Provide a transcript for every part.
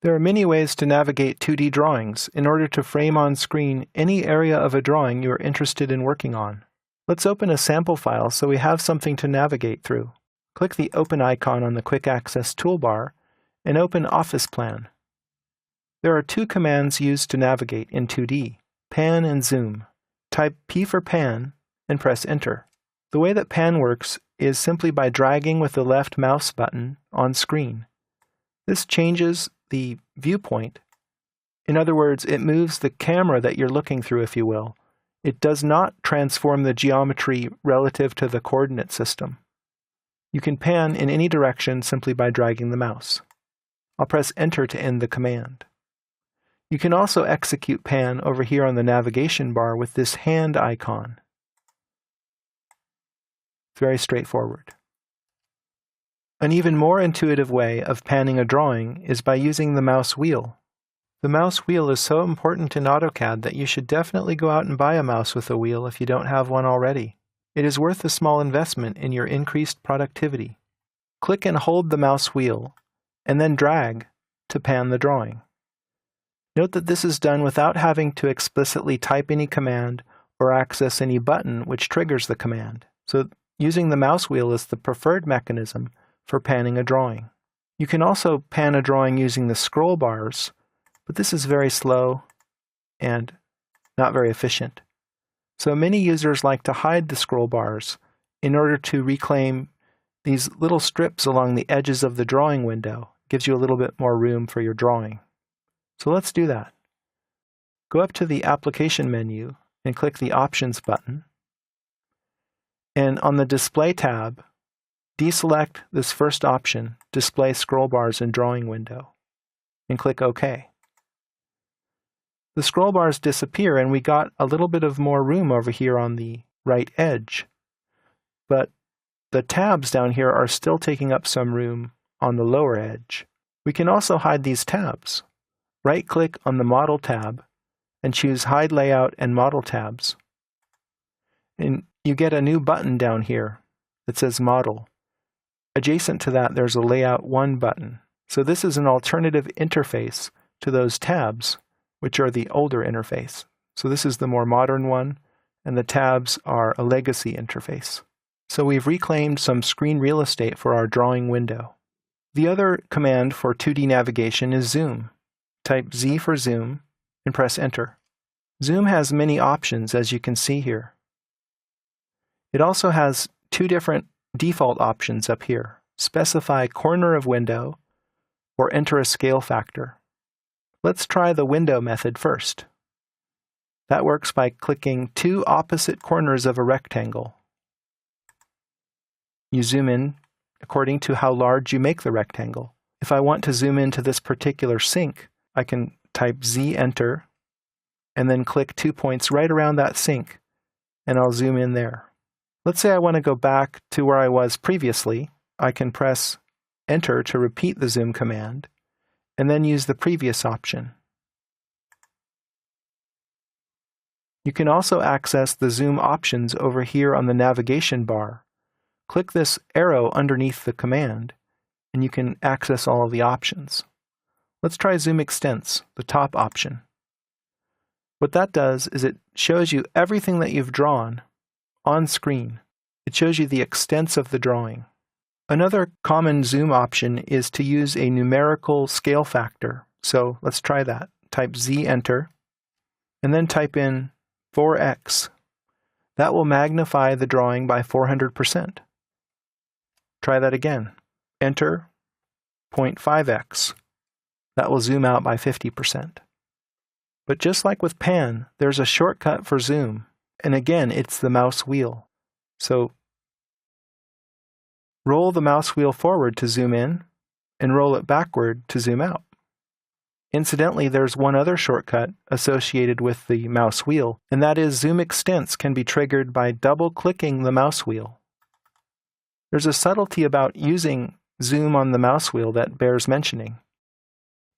There are many ways to navigate 2D drawings in order to frame on screen any area of a drawing you are interested in working on. Let's open a sample file so we have something to navigate through. Click the Open icon on the Quick Access toolbar and open Office Plan. There are two commands used to navigate in 2D, Pan and Zoom. Type P for Pan and press Enter. The way that Pan works is simply by dragging with the left mouse button on screen. This changes the viewpoint. In other words, it moves the camera that you're looking through, if you will. It does not transform the geometry relative to the coordinate system. You can pan in any direction simply by dragging the mouse. I'll press Enter to end the command. You can also execute pan over here on the navigation bar with this hand icon. It's very straightforward. An even more intuitive way of panning a drawing is by using the mouse wheel. The mouse wheel is so important in AutoCAD that you should definitely go out and buy a mouse with a wheel if you don't have one already. It is worth a small investment in your increased productivity. Click and hold the mouse wheel, and then drag to pan the drawing. Note that this is done without having to explicitly type any command or access any button which triggers the command. So using the mouse wheel is the preferred mechanism for panning a drawing. You can also pan a drawing using the scroll bars, but this is very slow and not very efficient. So many users like to hide the scroll bars in order to reclaim these little strips along the edges of the drawing window. It gives you a little bit more room for your drawing. So let's do that. Go up to the Application menu and click the Options button. And on the Display tab, deselect this first option, Display Scroll Bars in Drawing Window, and click OK. The scroll bars disappear and we got a little bit of more room over here on the right edge. But the tabs down here are still taking up some room on the lower edge. We can also hide these tabs. Right-click on the Model tab and choose Hide Layout and Model tabs. And you get a new button down here that says Model. Adjacent to that, there's a Layout 1 button. So this is an alternative interface to those tabs, which are the older interface. So this is the more modern one, and the tabs are a legacy interface. So we've reclaimed some screen real estate for our drawing window. The other command for 2D navigation is Zoom. Type Z for Zoom and press Enter. Zoom has many options, as you can see here. It also has two different default options up here. Specify corner of window or enter a scale factor. Let's try the window method first. That works by clicking two opposite corners of a rectangle. You zoom in according to how large you make the rectangle. If I want to zoom into this particular sink, I can type Z Enter and then click 2 points right around that sink, and I'll zoom in there. Let's say I want to go back to where I was previously. I can press Enter to repeat the zoom command, and then use the previous option. You can also access the zoom options over here on the navigation bar. Click this arrow underneath the command, and you can access all of the options. Let's try Zoom Extents, the top option. What that does is it shows you everything that you've drawn on screen. It shows you the extents of the drawing. Another common zoom option is to use a numerical scale factor. So let's try that. Type Z Enter, and then type in 4x. That will magnify the drawing by 400%. Try that again. Enter 0.5x. That will zoom out by 50%. But just like with pan, there's a shortcut for zoom. And again, it's the mouse wheel. So roll the mouse wheel forward to zoom in, and roll it backward to zoom out. Incidentally, there's one other shortcut associated with the mouse wheel, and that is Zoom Extents can be triggered by double-clicking the mouse wheel. There's a subtlety about using zoom on the mouse wheel that bears mentioning.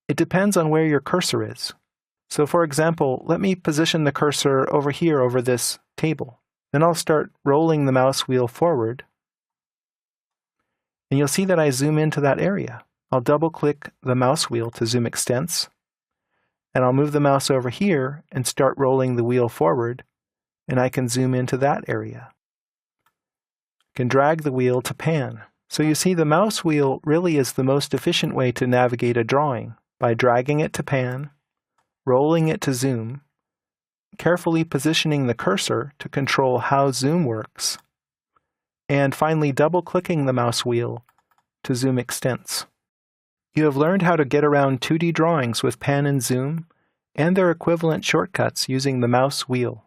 It depends on where your cursor is. So for example, let me position the cursor over here over this table. Then I'll start rolling the mouse wheel forward, and you'll see that I zoom into that area. I'll double-click the mouse wheel to zoom extents, and I'll move the mouse over here and start rolling the wheel forward, and I can zoom into that area. I can drag the wheel to pan. So you see, the mouse wheel really is the most efficient way to navigate a drawing, by dragging it to pan, rolling it to zoom, carefully positioning the cursor to control how zoom works, and finally double-clicking the mouse wheel to zoom extents. You have learned how to get around 2D drawings with pan and zoom, and their equivalent shortcuts using the mouse wheel.